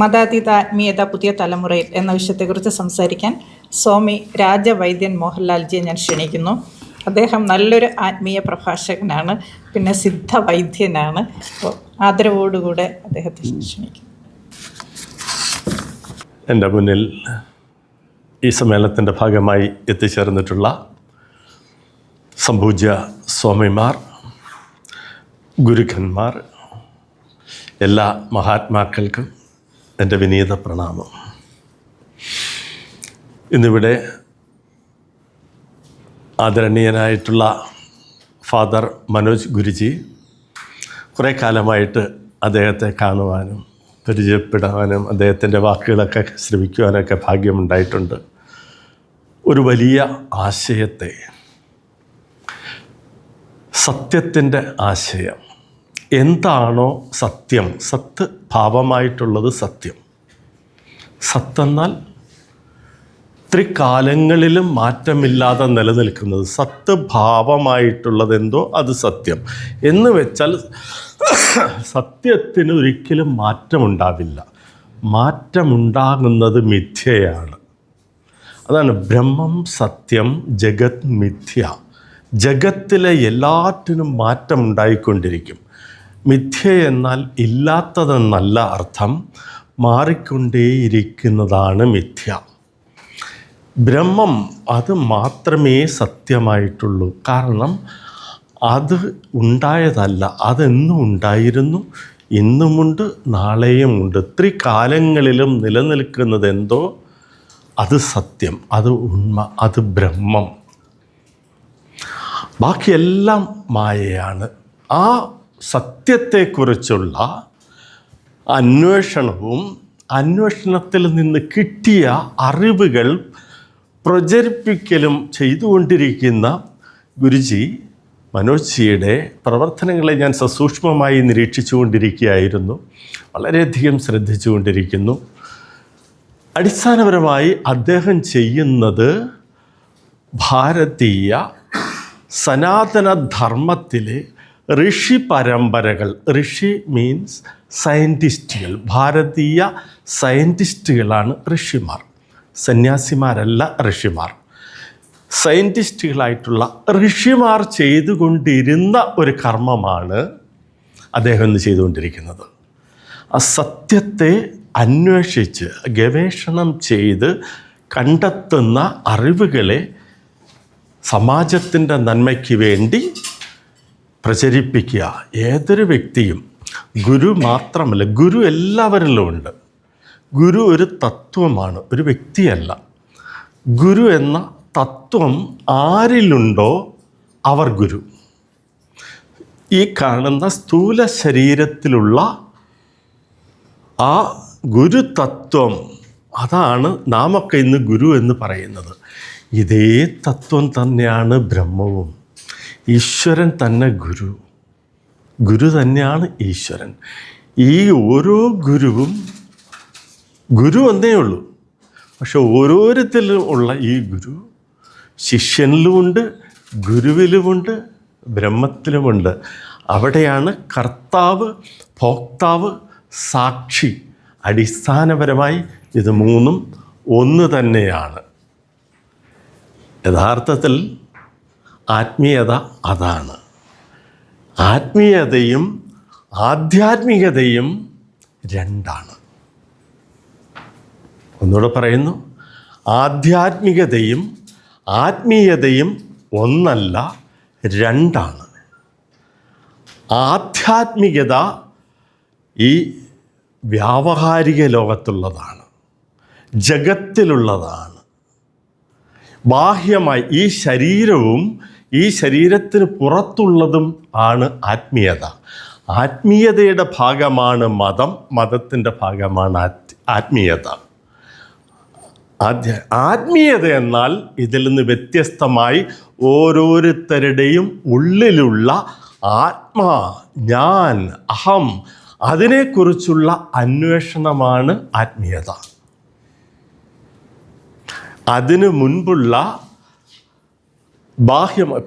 മതാതീത ആത്മീയത പുതിയ തലമുറയിൽ എന്ന വിഷയത്തെക്കുറിച്ച് സംസാരിക്കാൻ സ്വാമി രാജവൈദ്യൻ മോഹൻലാൽജിയെ ഞാൻ ക്ഷണിക്കുന്നു. അദ്ദേഹം നല്ലൊരു ആത്മീയ പ്രഭാഷകനാണ്, പിന്നെ സിദ്ധ വൈദ്യനാണ്. അപ്പോൾ ആദരവോടുകൂടെ അദ്ദേഹത്തെ ക്ഷണിക്കുന്നു. എൻ്റെ മുന്നിൽ ഈ സമ്മേളനത്തിൻ്റെ ഭാഗമായി എത്തിച്ചേർന്നിട്ടുള്ള സംപൂജ്യ സ്വാമിമാർ, ഗുരുക്കന്മാർ, എല്ലാ മഹാത്മാക്കൾക്കും എൻ്റെ വിനീത പ്രണാമം. ഇന്നിവിടെ ആദരണീയനായിട്ടുള്ള ഫാദർ മനോജ് ഗുരുജി, കുറേ കാലമായിട്ട് അദ്ദേഹത്തെ കാണുവാനും പരിചയപ്പെടാനും അദ്ദേഹത്തിൻ്റെ വാക്കുകളൊക്കെ ശ്രവിക്കുവാനൊക്കെ ഭാഗ്യമുണ്ടായിട്ടുണ്ട്. ഒരു വലിയ ആശയത്തെ, സത്യത്തിൻ്റെ ആശയം, എന്താണോ സത്യം, സത്ത് ഭാവമായിട്ടുള്ളത് സത്യം. സത്തെന്നാൽ ത്രികാലങ്ങളിലും മാറ്റമില്ലാതെ നിലനിൽക്കുന്നത്, സത്ത് ഭാവമായിട്ടുള്ളത് എന്തോ അത് സത്യം എന്ന് വെച്ചാൽ സത്യത്തിന് ഒരിക്കലും മാറ്റമുണ്ടാവില്ല. മാറ്റമുണ്ടാകുന്നത് മിഥ്യയാണ്. അതാണ് ബ്രഹ്മം സത്യം, ജഗത് മിഥ്യ. ജഗത്തിലെ എല്ലാറ്റിനും മാറ്റമുണ്ടായിക്കൊണ്ടിരിക്കും. മിഥ്യ എന്നാൽ ഇല്ലാത്തതെന്നല്ല അർത്ഥം, മാറിക്കൊണ്ടേയിരിക്കുന്നതാണ് മിഥ്യ. ബ്രഹ്മം അത് മാത്രമേ സത്യമായിട്ടുള്ളൂ. കാരണം അത് ഉണ്ടായതല്ല, അതെന്നും ഉണ്ടായിരുന്നു, ഇന്നുമുണ്ട്, നാളെയുമുണ്ട്. ത്രികാലങ്ങളിലും നിലനിൽക്കുന്നത് എന്തോ അത് സത്യം, അത് ഉണ്മ, അത് ബ്രഹ്മം. ബാക്കിയെല്ലാം മായയാണ്. ആ സത്യത്തെക്കുറിച്ചുള്ള അന്വേഷണവും അന്വേഷണത്തിൽ നിന്ന് കിട്ടിയ അറിവുകൾ പ്രചരിപ്പിക്കലും ചെയ്തുകൊണ്ടിരിക്കുന്ന ഗുരുജി മനോജ്ജിയുടെ പ്രവർത്തനങ്ങളെ ഞാൻ സസൂക്ഷ്മമായി നിരീക്ഷിച്ചുകൊണ്ടിരിക്കുകയായിരുന്നു. വളരെയധികം ശ്രദ്ധിച്ചുകൊണ്ടിരിക്കുന്നു. അടിസ്ഥാനപരമായി അദ്ദേഹം ചെയ്യുന്നത് ഭാരതീയ സനാതനധർമ്മത്തിലെ ഋഷി പരമ്പരകൾ, ഋഷി മീൻസ് സയൻറ്റിസ്റ്റുകൾ, ഭാരതീയ സയൻറ്റിസ്റ്റുകളാണ് ഋഷിമാർ. സന്യാസിമാരല്ല ഋഷിമാർ. സയൻറ്റിസ്റ്റുകളായിട്ടുള്ള ഋഷിമാർ ചെയ്തുകൊണ്ടിരുന്ന ഒരു കർമ്മമാണ് അദ്ദേഹം ഇന്ന് ചെയ്തുകൊണ്ടിരിക്കുന്നത്. ആ സത്യത്തെ അന്വേഷിച്ച് ഗവേഷണം ചെയ്ത് കണ്ടെത്തുന്ന അറിവുകളെ സമാജത്തിൻ്റെ നന്മയ്ക്ക് വേണ്ടി പ്രചരിപ്പിക്കുക. ഏതൊരു വ്യക്തിയും, ഗുരു മാത്രമല്ല, ഗുരു എല്ലാവരിലും ഉണ്ട്. ഗുരു ഒരു തത്വമാണ്, ഒരു വ്യക്തിയല്ല. ഗുരു എന്ന തത്വം ആരിലുണ്ടോ അവർ ഗുരു. ഈ കാണുന്ന സ്ഥൂല ശരീരത്തിലുള്ള ആ ഗുരുതത്വം, അതാണ് നാമൊക്കെ ഇന്ന് ഗുരു എന്ന് പറയുന്നത്. ഇതേ തത്വം തന്നെയാണ് ബ്രഹ്മവും. ഈശ്വരൻ തന്നെ ഗുരു, ഗുരു തന്നെയാണ് ഈശ്വരൻ. ഈ ഓരോ ഗുരുവും ഗുരു ഒന്നേ ഉള്ളൂ. പക്ഷെ ഓരോരുത്തരിലും ഉള്ള ഈ ഗുരു ശിഷ്യനിലുമുണ്ട്, ഗുരുവിലുമുണ്ട്, ബ്രഹ്മത്തിലുമുണ്ട്. അവിടെയാണ് കർത്താവ്, ഭോക്താവ്, സാക്ഷി. അടിസ്ഥാനപരമായി ഇത് മൂന്നും ഒന്ന് തന്നെയാണ്. യഥാർത്ഥത്തിൽ ആത്മീയത അതാണ്. ആത്മീയതയും ആധ്യാത്മികതയും രണ്ടാണ്. ഒന്നുകൂടെ പറയുന്നു, ആധ്യാത്മികതയും ആത്മീയതയും ഒന്നല്ല, രണ്ടാണ്. ആധ്യാത്മികത ഈ വ്യാവഹാരിക ലോകത്തുള്ളതാണ്, ജഗത്തിലുള്ളതാണ്. ബാഹ്യമായി ഈ ശരീരവും ഈ ശരീരത്തിന് പുറത്തുള്ളതും ആണ് ആത്മീയത. ആത്മീയതയുടെ ഭാഗമാണ് മതം, മതത്തിൻ്റെ ഭാഗമാണ് ആത്മീയത. ആത്മീയത എന്നാൽ ഇതിൽ നിന്ന് വ്യത്യസ്തമായി ഓരോരുത്തരുടെയും ഉള്ളിലുള്ള ആത്മാ, ഞാൻ, അഹം, അതിനെക്കുറിച്ചുള്ള അന്വേഷണമാണ് ആത്മീയത. അതിനു മുൻപുള്ള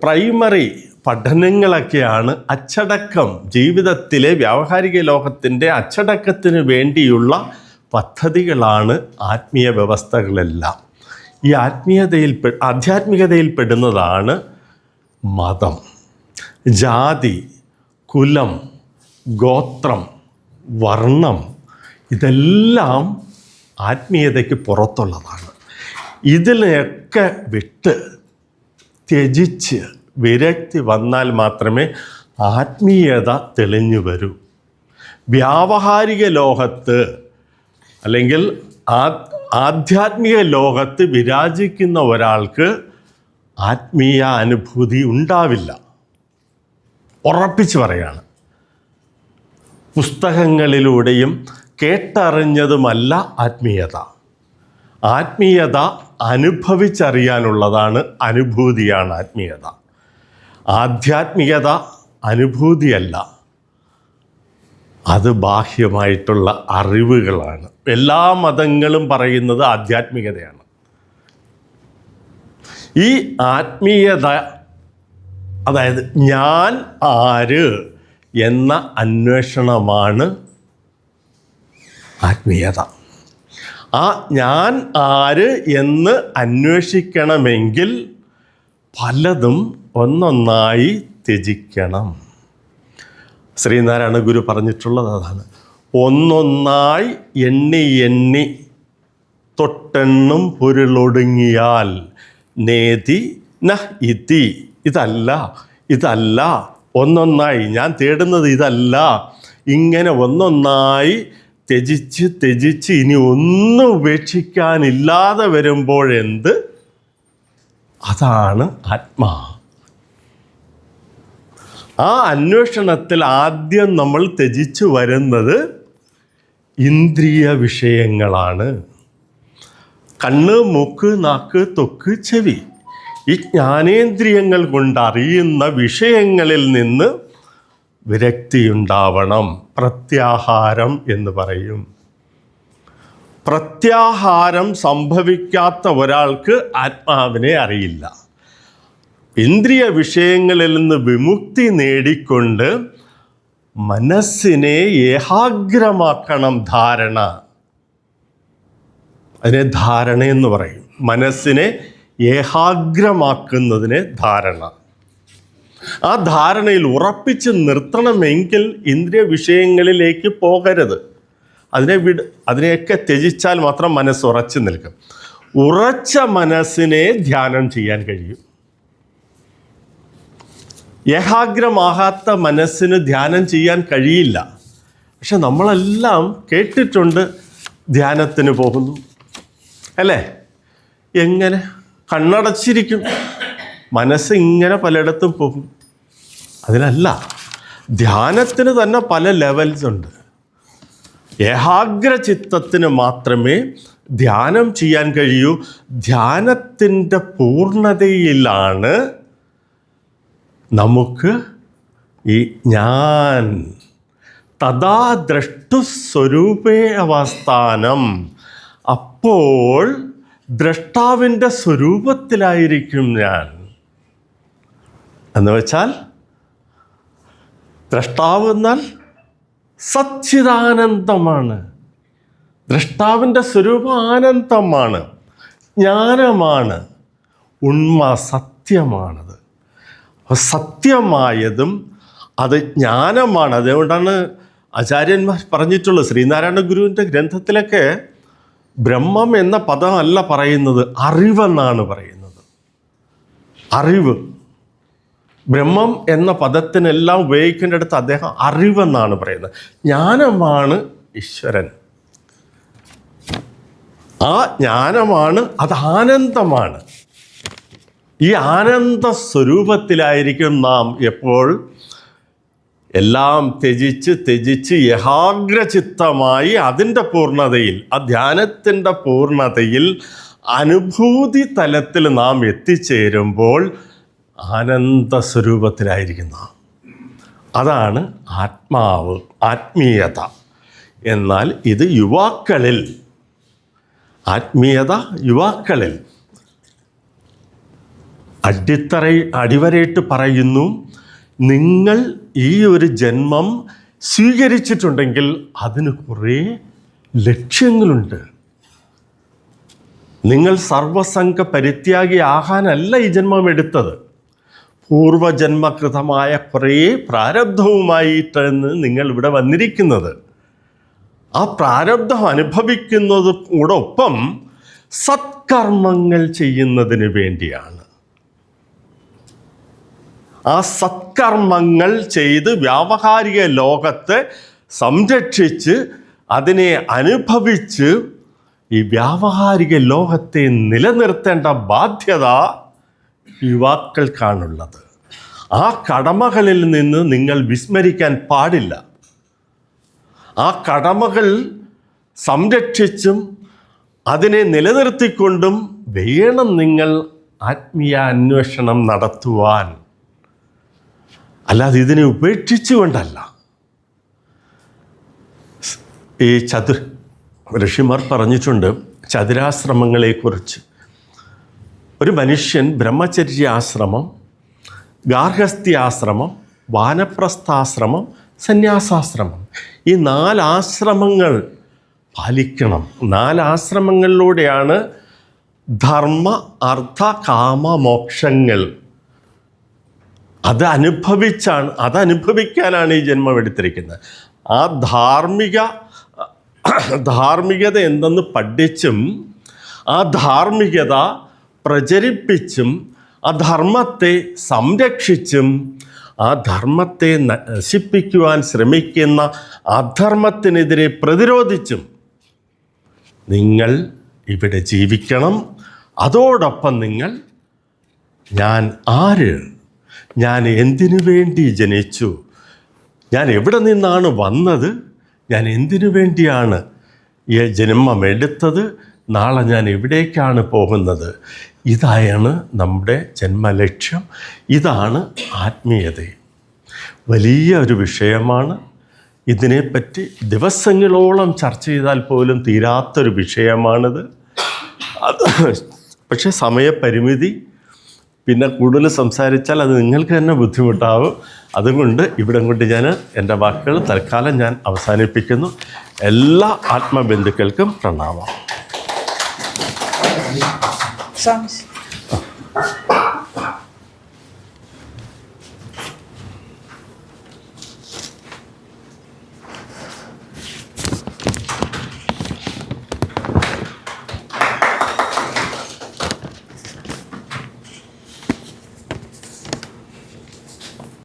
പ്രൈമറി പഠനങ്ങളൊക്കെയാണ് അച്ചടക്കം, ജീവിതത്തിലെ വ്യാവഹാരിക ലോകത്തിൻ്റെ അച്ചടക്കത്തിന് വേണ്ടിയുള്ള പദ്ധതികളാണ് ആത്മീയ വ്യവസ്ഥകളെല്ലാം. ഈ ആധ്യാത്മികതയിൽ പെടുന്നതാണ് മതം, ജാതി, കുലം, ഗോത്രം, വർണ്ണം. ഇതെല്ലാം ആത്മീയതയ്ക്ക് പുറത്തുള്ളതാണ്. ഇതിനെയൊക്കെ വിട്ട് ത്യജിച്ച് വിരക്തി വന്നാൽ മാത്രമേ ആത്മീയത തെളിഞ്ഞു വരൂ. വ്യാവഹാരിക ലോകത്ത് അല്ലെങ്കിൽ ആധ്യാത്മിക ലോകത്ത് വിരാജിക്കുന്ന ഒരാൾക്ക് ആത്മീയ അനുഭൂതി ഉണ്ടാവില്ല. ഉറപ്പിച്ച് പറയാണ്. പുസ്തകങ്ങളിലൂടെയും കേട്ടറിഞ്ഞതുമല്ല ആത്മീയത. ആത്മീയത അനുഭവിച്ചറിയാനുള്ളതാണ്, അനുഭൂതിയാണ് ആത്മീയത. ആധ്യാത്മികത അനുഭൂതിയല്ല, അത് ബാഹ്യമായിട്ടുള്ള അറിവുകളാണ്. എല്ലാ മതങ്ങളും പറയുന്നത് ആധ്യാത്മികതയാണ്. ഈ ആത്മീയത, അതായത് ഞാൻ ആര് എന്ന അന്വേഷണമാണ് ആത്മീയത. ആ ഞാൻ ആര് എന്ന് അന്വേഷിക്കണമെങ്കിൽ പലതും ഒന്നൊന്നായി ത്യജിക്കണം. ശ്രീനാരായണ ഗുരു പറഞ്ഞിട്ടുള്ളത് അതാണ്. ഒന്നൊന്നായി എണ്ണി എണ്ണി തൊട്ടെണ്ണും പൊരുളൊടുങ്ങിയാൽ നേതി ന ഇതി. ഇതല്ല ഒന്നൊന്നായി ഞാൻ തേടുന്നത് ഇതല്ല. ഇങ്ങനെ ഒന്നൊന്നായി ത്യജിച്ച് ഇനി ഒന്നും ഉപേക്ഷിക്കാനില്ലാതെ വരുമ്പോഴെന്ത്? അതാണ് ആത്മാ. ആ അന്വേഷണത്തിൽ ആദ്യം നമ്മൾ ത്യജിച്ചു വരുന്നത് ഇന്ദ്രിയ വിഷയങ്ങളാണ്. കണ്ണ്, മൂക്ക്, നാക്ക്, ത്വക്ക്, ചെവി. ഈ ജ്ഞാനേന്ദ്രിയങ്ങൾ കൊണ്ട് അറിയുന്ന വിഷയങ്ങളിൽ നിന്ന് വിരക്തിയുണ്ടാവണം. പ്രത്യാഹാരം എന്ന് പറയും. പ്രത്യാഹാരം സംഭവിക്കാത്ത ഒരാൾക്ക് ആത്മാവിനെ അറിയില്ല. ഇന്ദ്രിയ വിഷയങ്ങളിൽ നിന്ന് വിമുക്തി നേടിക്കൊണ്ട് മനസ്സിനെ ഏകാഗ്രമാക്കണം. അതിനെ ധാരണ എന്ന് പറയും. മനസ്സിനെ ഏകാഗ്രമാക്കുന്നതിനെ ധാരണ. ആ ധാരണയിൽ ഉറപ്പിച്ച് നിർത്തണമെങ്കിൽ ഇന്ദ്രിയ വിഷയങ്ങളിലേക്ക് പോകരുത്. അതിനെയൊക്കെ ത്യജിച്ചാൽ മാത്രം മനസ്സ് ഉറച്ചു നിൽക്കും. ഉറച്ച മനസ്സിനെ ധ്യാനം ചെയ്യാൻ കഴിയും. ഏകാഗ്രമാകാത്ത മനസ്സിന് ധ്യാനം ചെയ്യാൻ കഴിയില്ല. പക്ഷെ നമ്മളെല്ലാം കേട്ടിട്ടുണ്ട്, ധ്യാനത്തിന് പോകുന്നു അല്ലേ? എങ്ങനെ? കണ്ണടച്ചിരിക്കും, മനസ്സ് ഇങ്ങനെ പലയിടത്തും പോകും. അതിനല്ല, ധ്യാനത്തിന് തന്നെ പല ലെവൽസ് ഉണ്ട്. ഏകാഗ്ര ചിത്തത്തിന് മാത്രമേ ധ്യാനം ചെയ്യാൻ കഴിയൂ. ധ്യാനത്തിൻ്റെ പൂർണ്ണതയിലാണ് നമുക്ക് ഈ ഞാൻ തഥാ ദ്രഷ്ടുസ്വരൂപേ അവസ്ഥാനം. അപ്പോൾ ദ്രഷ്ടാവിൻ്റെ സ്വരൂപത്തിലായിരിക്കും ഞാൻ. എന്ന് വെച്ചാൽ ദ്രഷ്ടാവ് എന്നാൽ സച്ചിദാനന്ദമാണ്. ദ്രഷ്ടാവിൻ്റെ സ്വരൂപം ആനന്ദമാണ്, ജ്ഞാനമാണ്, ഉണ്മ, സത്യമാണത്. സത്യമായതും അത് ജ്ഞാനമാണ്. അതുകൊണ്ടാണ് ആചാര്യന്മാർ പറഞ്ഞിട്ടുള്ളത്. ശ്രീനാരായണ ഗുരുവിൻ്റെ ഗ്രന്ഥത്തിലൊക്കെ ബ്രഹ്മം എന്ന പദമല്ല പറയുന്നത്, അറിവെന്നാണ് പറയുന്നത്. അറിവ്. ബ്രഹ്മം എന്ന പദത്തിനെല്ലാം ഉപയോഗിക്കേണ്ടടുത്ത് അദ്ദേഹം അറിവെന്നാണ് പറയുന്നത്. ജ്ഞാനമാണ് ഈശ്വരൻ. ആ ജ്ഞാനമാണ്, അത് ആനന്ദമാണ്. ഈ ആനന്ദ സ്വരൂപത്തിലായിരിക്കും നാം എപ്പോൾ എല്ലാം ത്യജിച്ച് ഏകാഗ്രചിത്തമായി അതിൻ്റെ പൂർണ്ണതയിൽ, ആ ധ്യാനത്തിൻ്റെ പൂർണ്ണതയിൽ അനുഭൂതി തലത്തിൽ നാം എത്തിച്ചേരുമ്പോൾ ആനന്ദ സ്വരൂപത്തിലായിരിക്കുന്ന അതാണ് ആത്മാവ്, ആത്മീയത. എന്നാൽ ഇത് യുവാക്കളിൽ, ആത്മീയത യുവാക്കളിൽ അടിവരയിട്ട് പറയുന്നു. നിങ്ങൾ ഈ ഒരു ജന്മം സ്വീകരിച്ചിട്ടുണ്ടെങ്കിൽ അതിന് കുറേ ലക്ഷ്യങ്ങളുണ്ട്. നിങ്ങൾ സർവസംഘ പരിത്യാഗിയാകാനല്ല ഈ ജന്മം എടുത്തത്. പൂർവജന്മകൃതമായ കുറേ പ്രാരബ്ധവുമായിട്ടാണ് നിങ്ങൾ ഇവിടെ വന്നിരിക്കുന്നത്. ആ പ്രാരബ്ധം അനുഭവിക്കുന്നതോടൊപ്പം സത്കർമ്മങ്ങൾ ചെയ്യുന്നതിന് വേണ്ടിയാണ്. ആ സത്കർമ്മങ്ങൾ ചെയ്ത് വ്യാവഹാരിക ലോകത്തെ സംരക്ഷിച്ച് അതിനെ അനുഭവിച്ച് ഈ വ്യാവഹാരിക ലോകത്തെ നിലനിർത്തേണ്ട ബാധ്യത യുവാക്കൾക്കാണുള്ളത്. ആ കടമകളിൽ നിന്ന് നിങ്ങൾ വിസ്മരിക്കാൻ പാടില്ല. ആ കടമകൾ സംരക്ഷിച്ചും അതിനെ നിലനിർത്തിക്കൊണ്ടും വേണം നിങ്ങൾ ആത്മീയ അന്വേഷണം നടത്തുവാൻ. അല്ലാതെ ഇതിനെ ഉപേക്ഷിച്ചുകൊണ്ടല്ല. ഈ ഋഷിമാർ പറഞ്ഞിട്ടുണ്ട് ചതുരാശ്രമങ്ങളെക്കുറിച്ച്. ഒരു മനുഷ്യൻ ബ്രഹ്മചര്യാശ്രമം, ഗാർഹസ്ഥ്യാശ്രമം, വാനപ്രസ്ഥാശ്രമം, സന്യാസാശ്രമം, ഈ 4 ആശ്രമങ്ങൾ പാലിക്കണം. 4 ആശ്രമങ്ങളിലൂടെയാണ് ധർമ്മ, അർത്ഥ, കാമ, മോക്ഷങ്ങൾ. അതനുഭവിക്കാനാണ് ഈ ജന്മം എടുത്തിരിക്കുന്നത്. ആ ധാർമ്മികത എന്തെന്ന് പഠിച്ചും ആ ധാർമ്മികത പ്രചരിപ്പിച്ചും ആ ധർമ്മത്തെ സംരക്ഷിച്ചും ആ ധർമ്മത്തെ നശിപ്പിക്കുവാൻ ശ്രമിക്കുന്ന അധർമ്മത്തിനെതിരെ പ്രതിരോധിച്ചും നിങ്ങൾ ഇവിടെ ജീവിക്കണം. അതോടൊപ്പം നിങ്ങൾ ഞാൻ ആര്, ഞാൻ എന്തിനു വേണ്ടി ജനിച്ചു, ഞാൻ എവിടെ നിന്നാണ് വന്നത്, ഞാൻ എന്തിനു വേണ്ടിയാണ് ഈ ജന്മം എടുത്തത്, നാളെ ഞാൻ എവിടേക്കാണ് പോകുന്നത്, ഇതാണ് നമ്മുടെ ജന്മലക്ഷ്യം. ഇതാണ് ആത്മീയത. വലിയ ഒരു വിഷയമാണ്. ഇതിനെപ്പറ്റി ദിവസങ്ങളോളം ചർച്ച ചെയ്താൽ പോലും തീരാത്തൊരു വിഷയമാണിത്. പക്ഷേ സമയപരിമിതി, പിന്നെ കൂടുതൽ സംസാരിച്ചാൽ അത് നിങ്ങൾക്ക് തന്നെ ബുദ്ധിമുട്ടാവും. അതുകൊണ്ട് ഇവിടെ കൊണ്ട് ഞാൻ എൻ്റെ വാക്കുകൾ തൽക്കാലം ഞാൻ അവസാനിപ്പിക്കുന്നു. എല്ലാ ആത്മബന്ധുക്കൾക്കും പ്രണാമം.